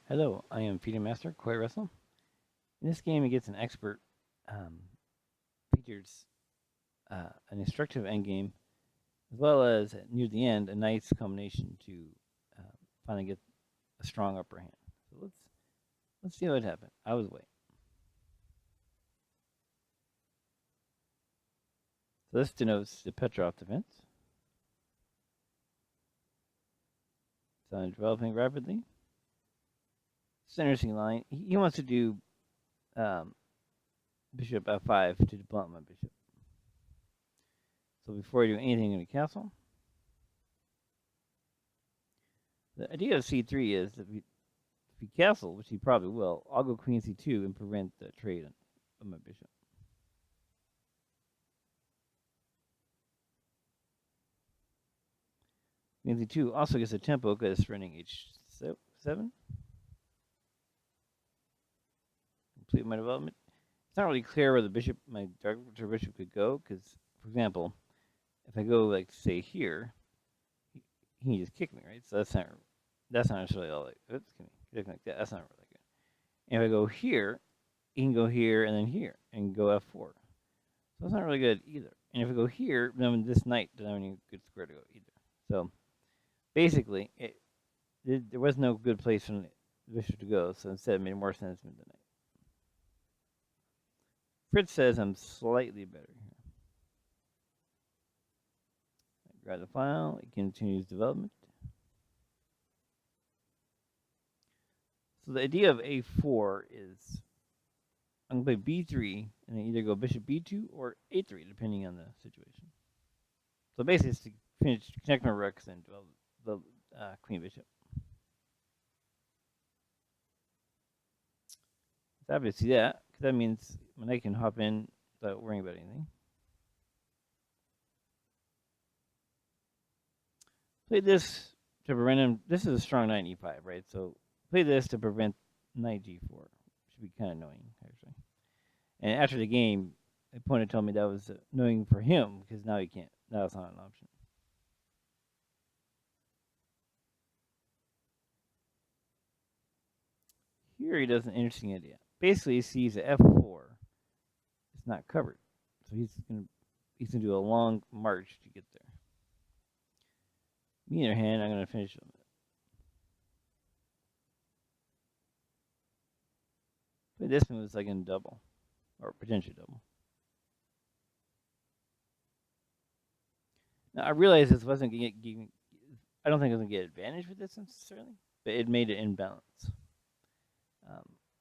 Hello, I am Feeding Master, Koi Wrestle. In this game, it gets an expert, um, features an instructive endgame, as well as near the end, a nice combination to uh, finally get a strong upper hand. So let's see what happened. I was waiting. So this denotes the Petrov defense. It's developing rapidly. It's an interesting line. He wants to do um, bishop f5 to blunt my bishop. So before I do anything in the castle, the idea of c3 is that if he castle, which he probably will, I'll go queen c2 and prevent the trade of my bishop. Queen c2 also gets a tempo because it's running h7. Complete my development. It's not really clear where the bishop, my dark bishop, could go because, for example, if I go like say here, he can just kick me, right? So that's not necessarily all like. Oops, kick like that. That's not really good. And if I go here, he can go here and then here and go f4. So that's not really good either. And if I go here, then this knight doesn't have any good square to go either. So basically, there was no good place for the bishop to go, so instead it made more sense to move the knight. Fritz says I'm slightly better here. I grab the file, it continues development. So the idea of a4 is I'm going to play b3 and then either go bishop b2 or a3, depending on the situation. So basically, it's to connect my rooks and develop the queen bishop. It's happy to see that, because that means my knight can hop in without worrying about anything. Play this to prevent him. This is a strong knight e5, right? So play this to prevent knight g4. Should be kind of annoying, actually. And after the game, the opponent told me that was annoying for him, because now he can't. Now it's not an option. Here he does an interesting idea. Basically, he sees that f4 is not covered, so he's gonna do a long march to get there. Me, on the other hand, I'm gonna finish him. But this move is like in double, or potentially double. Now I realize this wasn't gonna get. I don't think it was gonna get advantage with this necessarily, but it made it imbalance.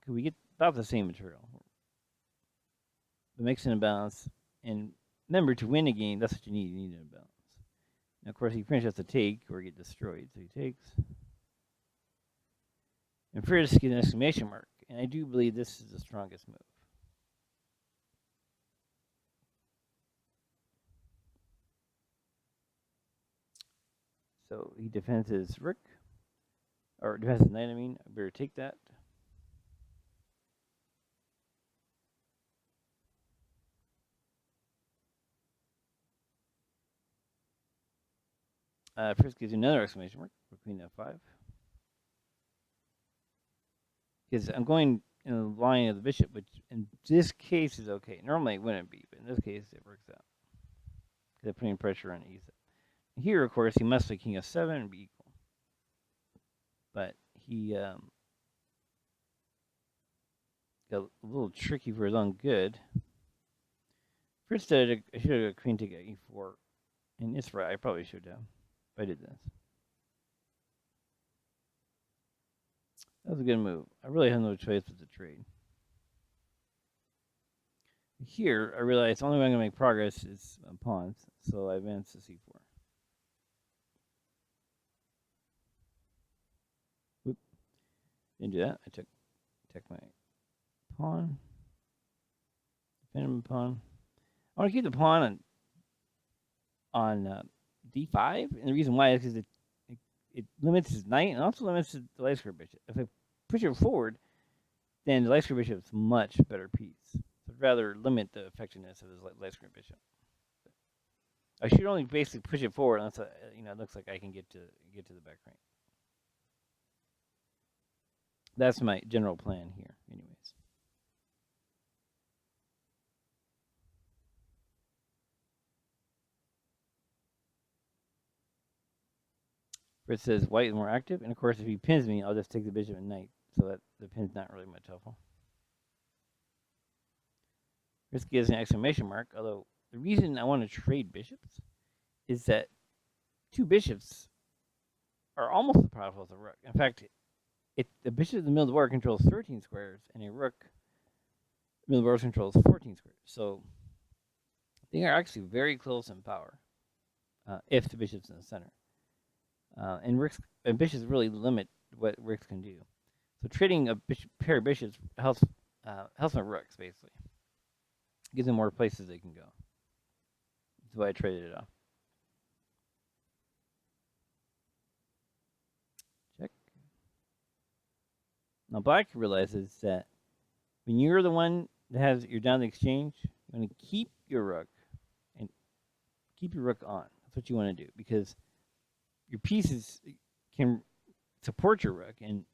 Could we get about the same material? It makes it imbalance, and remember, to win a game, that's what you need. You need an imbalance. Now, of course, he pretty much has to take or get destroyed, so he takes. And Fritz gets an exclamation mark, and I do believe this is the strongest move. So he defends his rook, or defends his knight, I mean. I better take that. Fritz gives you another exclamation mark for queen f5. Because I'm going in the line of the bishop, which in this case is okay. Normally it wouldn't be, but in this case it works out. Because they're putting pressure on e7. Here, of course, he must play king f7 and be equal. But he got a little tricky for his own good. First, I should have got queen take e4. And it's right, I probably should have. If I did this. That was a good move. I really had no choice but to trade. Here, I realized the only way I'm going to make progress is pawns, so I advance to c4. Whoop. Didn't do that. I took my pawn. Defend my pawn. I want to keep the pawn on d5, and the reason why is because it limits his knight and also limits the light square bishop. If I push it forward, then the light square bishop is a much better piece. So I'd rather limit the effectiveness of his light square bishop. I should only basically push it forward unless it looks like I can get to the back rank. That's my general plan here, anyways. Where it says white is more active, and of course, if he pins me, I'll just take the bishop and knight, so that the pin's not really much helpful. Risky is an exclamation mark, although the reason I want to trade bishops is that two bishops are almost as powerful as a rook. In fact, the bishop in the middle of the board controls 13 squares, and a rook in the middle of the board controls 14 squares. So they are actually very close in power if the bishop's in the center. And bishops really limit what rooks can do. So trading a pair of bishops helps my rooks, basically. Gives them more places they can go. That's why I traded it off. Check. Now black realizes that when you're the one that you're down the exchange, you want to keep your rook and keep your rook on. That's what you want to do, because your pieces can support your rook and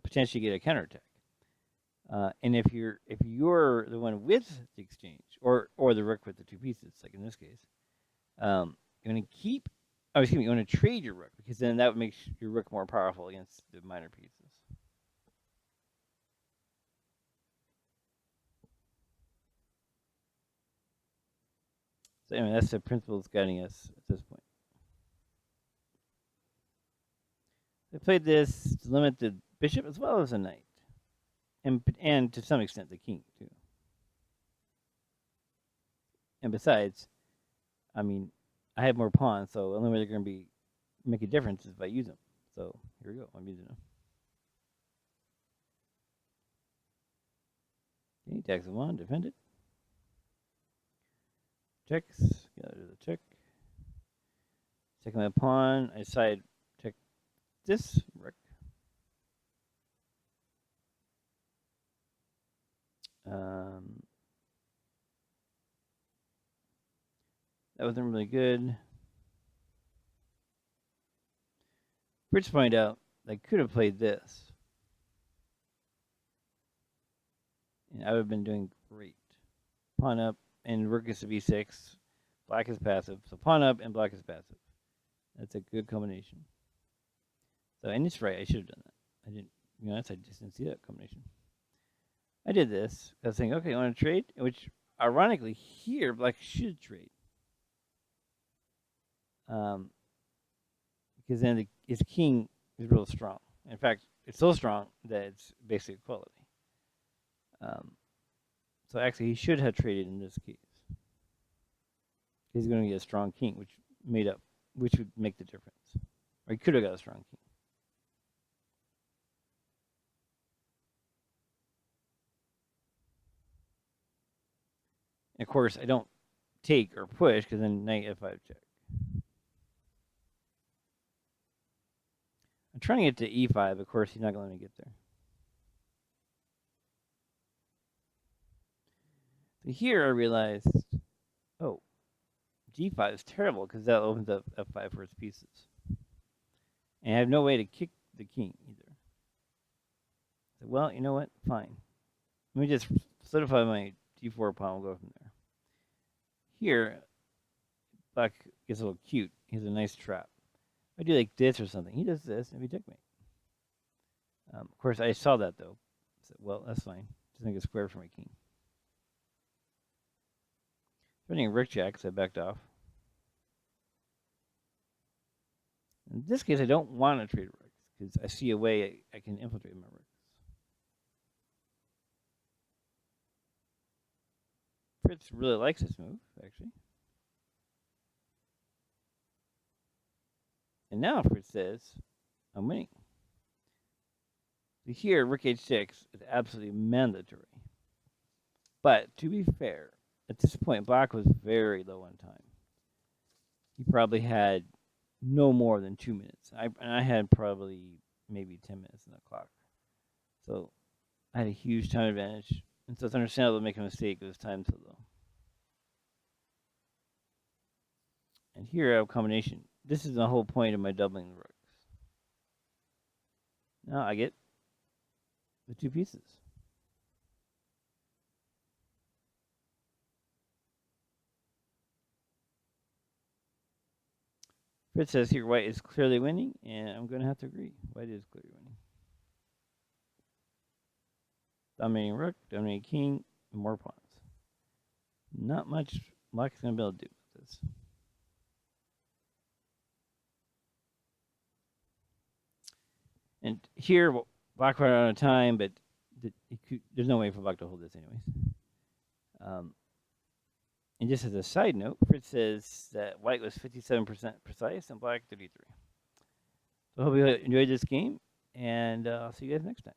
potentially get a counterattack. And if you're the one with the exchange, or the rook with the two pieces, like in this case, you want to keep. Oh, excuse me. You want to trade your rook, because then that would make your rook more powerful against the minor pieces. So anyway, that's the principle that's guiding us at this point. I played this to limit the bishop as well as the knight, and to some extent the king too. And besides, I mean, I have more pawns, so the only way they're going to make a difference is if I use them. So here we go. I'm using them. Okay, tax 1, defend it. Checks. Gotta do the check. Second my pawn. I decide check this rook. That wasn't really good. Rich pointed out I could have played this, and I would have been doing great. Pawn up, and rook is to b6. Black is passive, so pawn up and black is passive. That's a good combination. So, and it's right. I should have done that. I didn't. To be honest, I just didn't see that combination. I did this. I was thinking, okay, I want to trade, which ironically here black should trade. Because then his king is real strong. In fact, it's so strong that it's basically equality. So actually, he should have traded in this case. He's going to get a strong king, which would make the difference. Or he could have got a strong king. And of course, I don't take or push, because then knight f5 check. I'm trying to get to e5. Of course, he's not going to let me get there. So here I realized, oh, g5 is terrible, because that opens up f5 for his pieces. And I have no way to kick the king either. So, well, you know what? Fine. Let me just solidify my d4 pawn. We'll go from there. Here, black gets a little cute. He has a nice trap. I do like this or something. He does this, and we checkmate. Of course, I saw that, though. I said, well, that's fine. Just make a square for my king. Running rook jack, so I backed off. In this case, I don't want to trade rooks, because I see a way I can infiltrate my rooks. Fritz really likes this move, actually. And now Fritz says, I'm winning. So here, rook h6 is absolutely mandatory. But to be fair, at this point, black was very low on time. He probably had no more than 2 minutes. And I had probably maybe 10 minutes on the clock. So I had a huge time advantage. And so it's understandable to make a mistake with time so low. And here I have a combination. This is the whole point of my doubling the rooks. Now I get the two pieces. Fritz says here white is clearly winning, and I'm going to have to agree. White is clearly winning. Dominating rook, dominating king, and more pawns. Not much black's going to be able to do with this. And here, black ran out of time, but there's no way for black to hold this anyways. And just as a side note, Fritz says that white was 57% precise and black 33%. So I hope you enjoyed this game, and I'll see you guys next time.